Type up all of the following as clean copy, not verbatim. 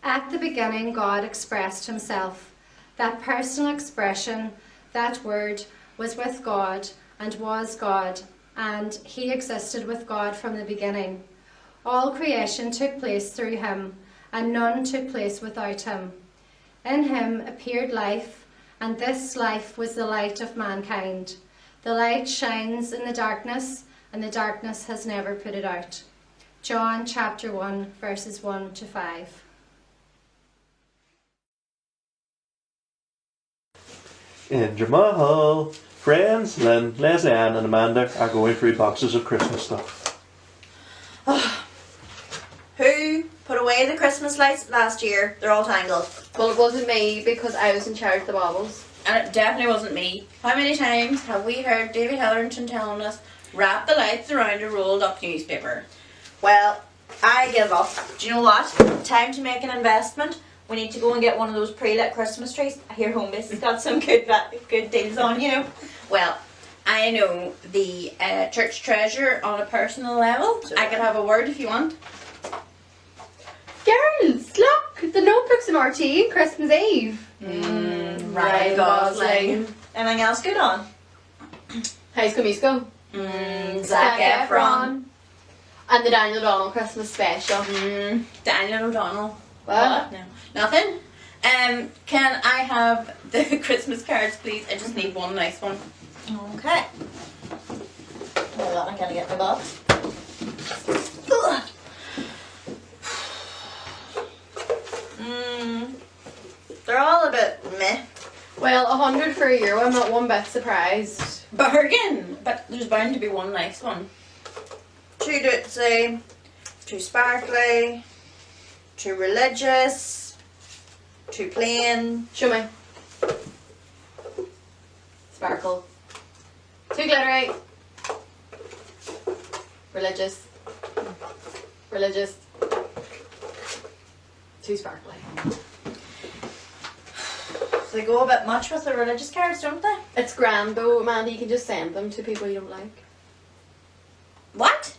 At the beginning, God expressed himself. That personal expression, that word, was with God and was God, and he existed with God from the beginning. All creation took place through him, and none took place without him. In him appeared life, and this life was the light of mankind. The light shines in the darkness, and the darkness has never put it out. John chapter 1, verses 1 to 5. In Jamal, friends Lynn, Leslie Ann and Amanda are going through boxes of Christmas stuff. Who put away the Christmas lights last year? They're all tangled. Well, it wasn't me because I was in charge of the baubles. And it definitely wasn't me. How many times have we heard David Hetherington telling us, wrap the lights around a rolled up newspaper? Well, I give up. Do you know what? Time to make an investment. We need to go and get one of those pre-lit Christmas trees. I hear Homebase has got some good deals on, you know. Well, I know the church treasurer on a personal level. I could have a word if you want. Girls, look! The notebook's in RT Christmas Eve. Ryan Gosling. Anything else good on? High School Musical. Zac Efron. And the Daniel O'Donnell Christmas special. Daniel O'Donnell. What? No. Nothing? Can I have the Christmas cards, please? I just need one nice one. Okay. Hold on, I'm gonna get my box. They're all a bit meh. Well, 100 for a euro. I'm not one bit surprised. Bargain! But there's bound to be one nice one. Too ditzy, too sparkly, too religious, too plain. Show me. Sparkle. Too glittery. Religious. Religious. Too sparkly. They go a bit much with the religious cards, don't they? It's grand though, Amanda. You can just send them to people you don't like. What?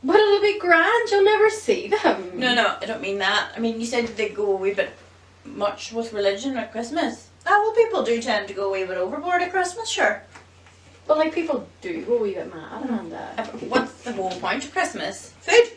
But it'll be grand. You'll never see them. No, I don't mean that. I mean, you said they go a wee bit much with religion at Christmas. Oh, well, people do tend to go a wee bit overboard at Christmas, sure. But like people do go a wee bit mad, Amanda. What's the whole point of Christmas? Food.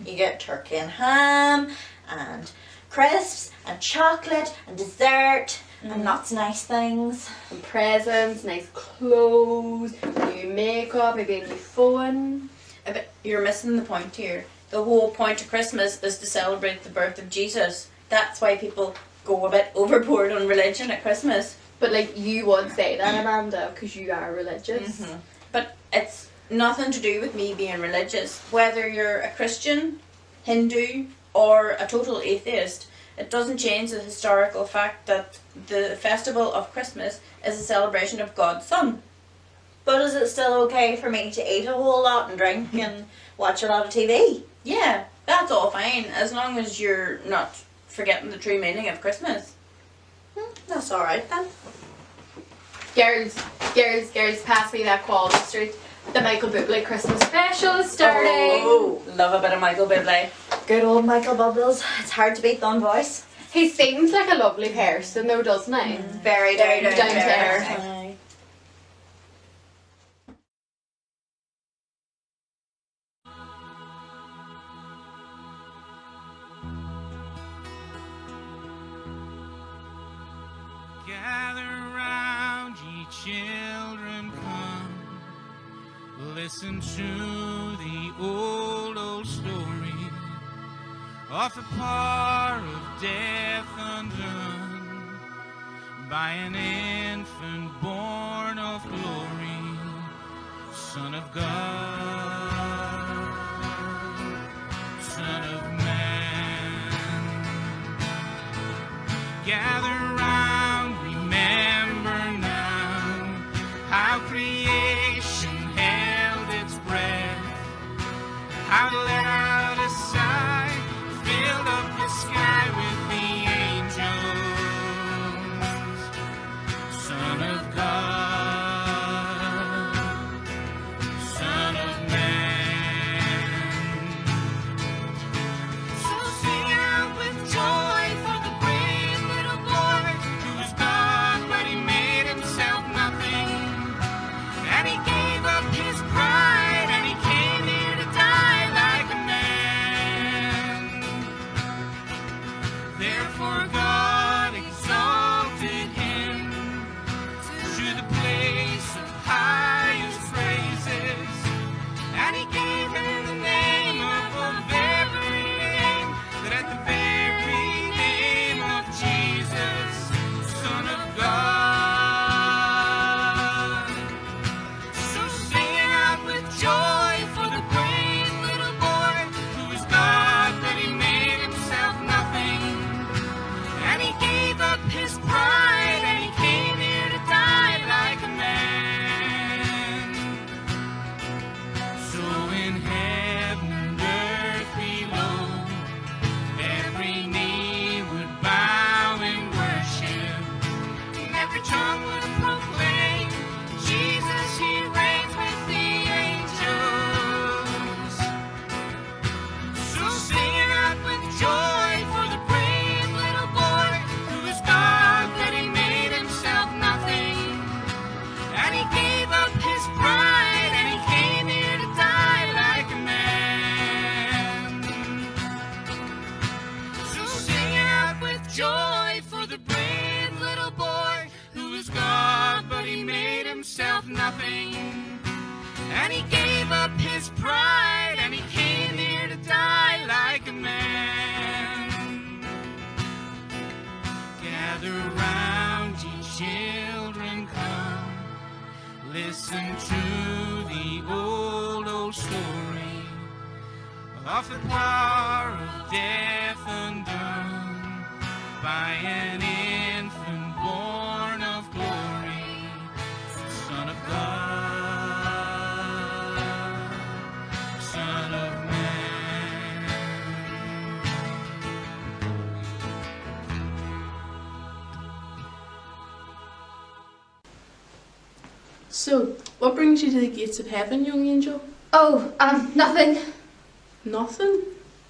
You get turkey and ham, and crisps, and chocolate, and dessert, and lots of nice things. And presents, nice clothes, new makeup, maybe a new phone. But you're missing the point here. The whole point of Christmas is to celebrate the birth of Jesus. That's why people go a bit overboard on religion at Christmas. But like you would say that, Amanda, because you are religious. But it's nothing to do with me being religious. Whether you're a Christian, Hindu, or a total atheist, it doesn't change the historical fact that the festival of Christmas is a celebration of God's Son. But is it still okay for me to eat a whole lot and drink and watch a lot of TV? Yeah, that's all fine, as long as you're not forgetting the true meaning of Christmas. That's alright then. Girls, pass me that Quality Street. The Michael Bublé Christmas special is starting. Oh, love a bit of Michael Bublé. Good old Michael Bubbles. It's hard to beat on voice. He seems like a lovely person though, doesn't he? Very down to earth. Gather round, ye children, come. Listen to the old story of the power of death undone by an infant born of glory, Son of God, Son of Man. Gather round, remember now how creation held its breath, how loud a sigh filled up the sky with the angels. Son of God, Son of Man. So sing out with joy off the pow'r of death undone by an infant born of glory, the Son of God, Son of Man. So, what brings you to the gates of heaven, young angel? Oh, nothing. Nothing?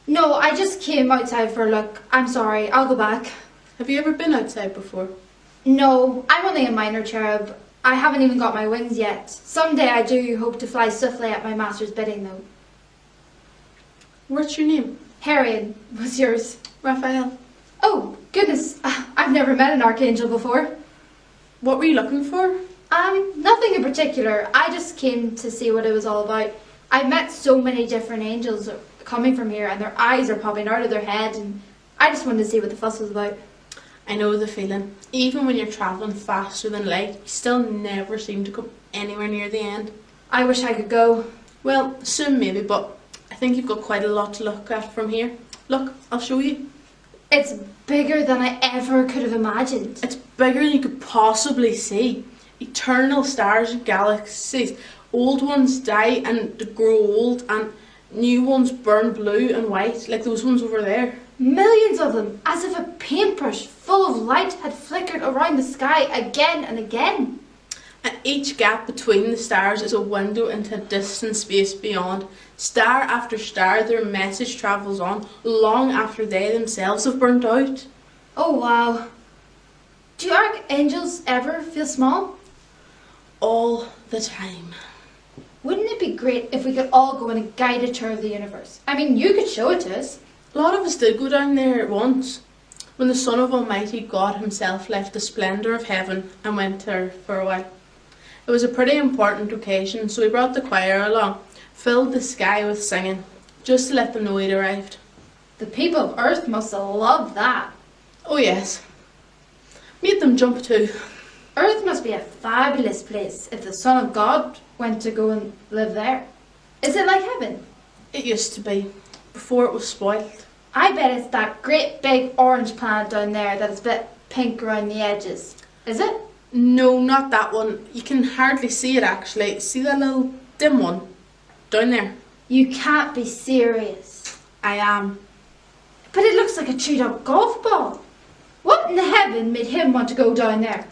No, I just came outside for a look. I'm sorry, I'll go back. Have you ever been outside before? No, I'm only a minor cherub. I haven't even got my wings yet. Someday I do hope to fly swiftly at my master's bidding, though. What's your name? Harriet, what's yours? Raphael. Oh, goodness, I've never met an archangel before. What were you looking for? Nothing in particular. I just came to see what it was all about. I've met so many different angels coming from here, and their eyes are popping out of their head, and I just wanted to see what the fuss was about. I know the feeling. Even when you're travelling faster than light, you still never seem to come anywhere near the end. I wish I could go. Well, soon maybe, but I think you've got quite a lot to look at from here. Look, I'll show you. It's bigger than I ever could have imagined. It's bigger than you could possibly see. Eternal stars and galaxies. Old ones die and they grow old, and new ones burn blue and white, like those ones over there. Millions of them, as if a paintbrush full of light had flickered around the sky again and again. And each gap between the stars is a window into distant space beyond. Star after star, their message travels on, long after they themselves have burnt out. Oh wow. Do archangels ever feel small? All the time. Wouldn't it be great if we could all go on a guided tour of the universe? I mean, you could show it to us. A lot of us did go down there at once, when the Son of Almighty God himself left the splendour of heaven and went to earth for a while. It was a pretty important occasion, so we brought the choir along, filled the sky with singing, just to let them know he'd arrived. The people of Earth must have loved that. Oh yes. Made them jump too. Earth must be a fabulous place if the Son of God went to go and live there. Is it like heaven? It used to be, before it was spoilt. I bet it's that great big orange planet down there that's a bit pink around the edges. Is it? No, not that one. You can hardly see it actually. See that little dim one? Down there. You can't be serious. I am. But it looks like a chewed up golf ball. What in heaven made him want to go down there?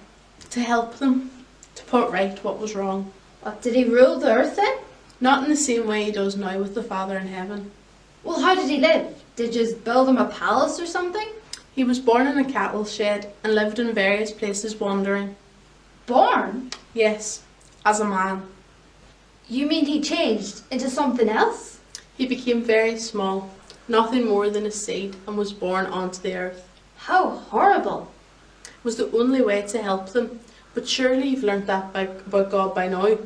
To help them. To put right what was wrong. What, did he rule the earth then? Not in the same way he does now with the Father in heaven. Well, how did he live? Did you just build him a palace or something? He was born in a cattle shed and lived in various places wandering. Born? Yes, as a man. You mean he changed into something else? He became very small, nothing more than a seed, and was born onto the earth. How horrible. It was the only way to help them, but surely you've learnt that about God by now.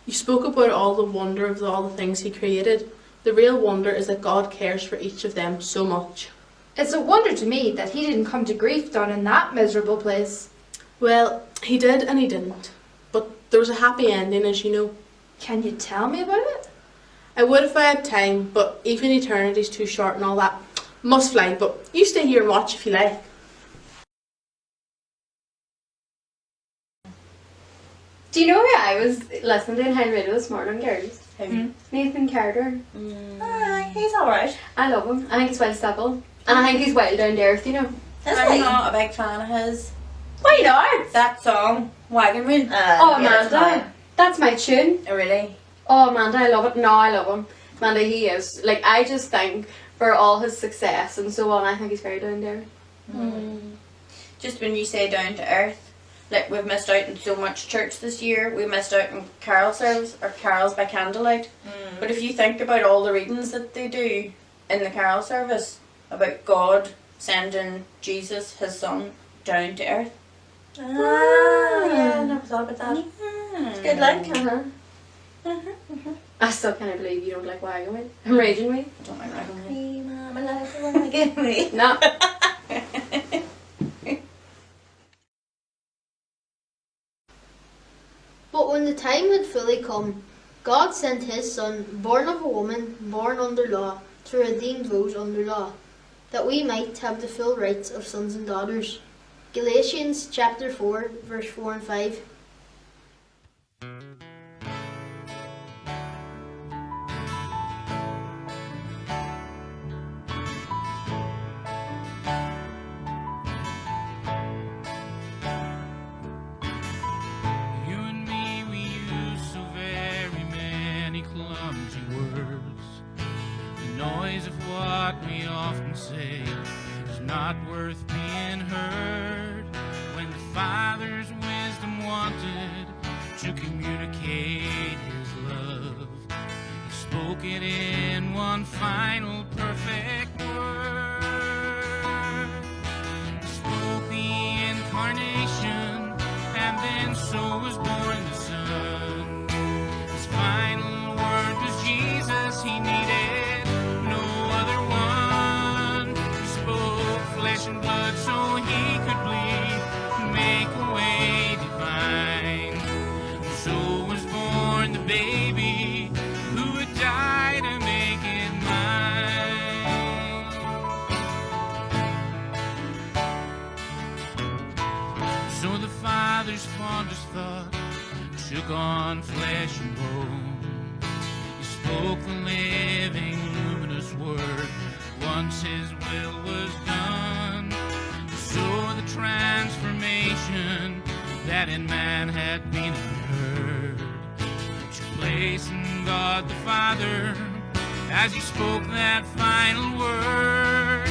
You spoke about all the wonder of all the things he created. The real wonder is that God cares for each of them so much. It's a wonder to me that he didn't come to grief down in that miserable place. Well, he did and he didn't. But there was a happy ending, as you know. Can you tell me about it? I would if I had time, but even eternity's too short and all that. Must fly, but you stay here and watch if you like. Do you know who I was listening to in High Radio this morning, girls? Who? Nathan Carter. He's alright. I love him. I think he's well stable. And I think he's well down to earth, you know. I'm not a big fan of his. Why not? That song, Wagon Wheel. Oh, Amanda. That's my tune. Really? Oh, Amanda, I love it. No, I love him. Amanda, he is. Like, I just think for all his success and so on, I think he's very down to earth. Just when you say down to earth, like we've missed out on so much church this year. We missed out on carol service or carols by candlelight. But if you think about all the readings that they do in the carol service about God sending Jesus, his son, down to earth. Yeah, I never thought about that. It's good luck. I still can't believe you don't like Wagon Wheel. I'm raging with you. Don't like Wagon Wheel. No. But when the time had fully come, God sent his Son, born of a woman, born under law, to redeem those under law, that we might have the full rights of sons and daughters. Galatians chapter 4, verse 4 and 5. You and me, we use so very many clumsy words. The noise of what we often say is not worth being heard. When the Father's wisdom wanted to communicate His love, He spoke it in one final perfect word. He spoke the incarnation, and then so was born the Son. His final word was Jesus. He needed no other one. He spoke flesh and blood so He could bleed and make a way divine. So was born the baby who would die to make it mine. So the Father's fondest thought took on flesh and bone. He spoke the living, luminous word. Once His will was done. So the transformation that in man had been unheard took place in God the Father as He spoke that final word.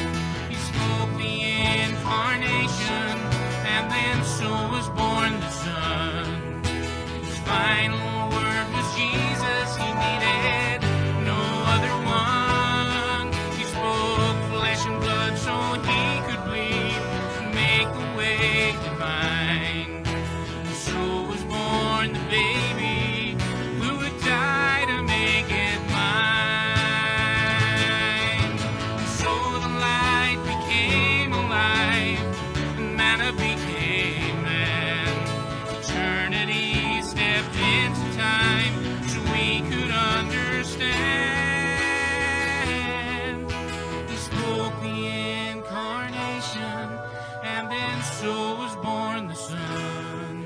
He spoke the incarnation, and then so was born the Son. His final word was Jesus. He needed no other one. He spoke flesh and blood so He could bleed and make the way divine. So was born the baby who would die to make it mine. So the light became alive, and manna became man. Eternity stepped into time so we could understand. He spoke the incarnation, and then so was born the Son.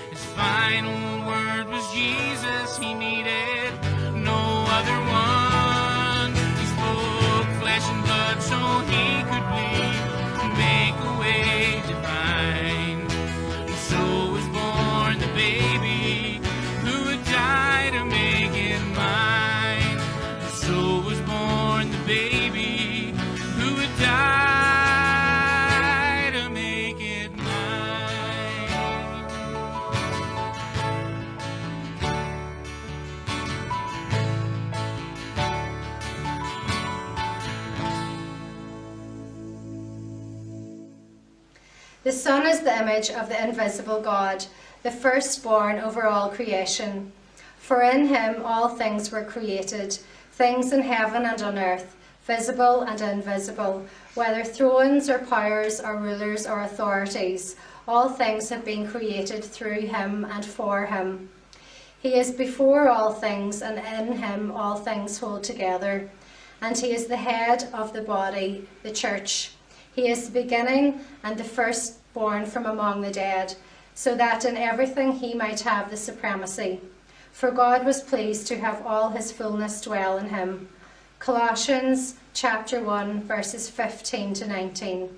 His final word was Jesus. He needed no other one. He spoke flesh and blood so He could bleed and make a way divine. And so was born the baby who would die to make it mine. And so was born the baby who would die to make it mine. The Son is the image of the invisible God, the firstborn over all creation. For in Him all things were created, things in heaven and on earth, visible and invisible, whether thrones or powers or rulers or authorities. All things have been created through Him and for Him. He is before all things, and in Him all things hold together. And He is the head of the body, the church. He is the beginning and the firstborn from among the dead, so that in everything He might have the supremacy. For God was pleased to have all His fullness dwell in Him. Colossians chapter 1, verses 15 to 19.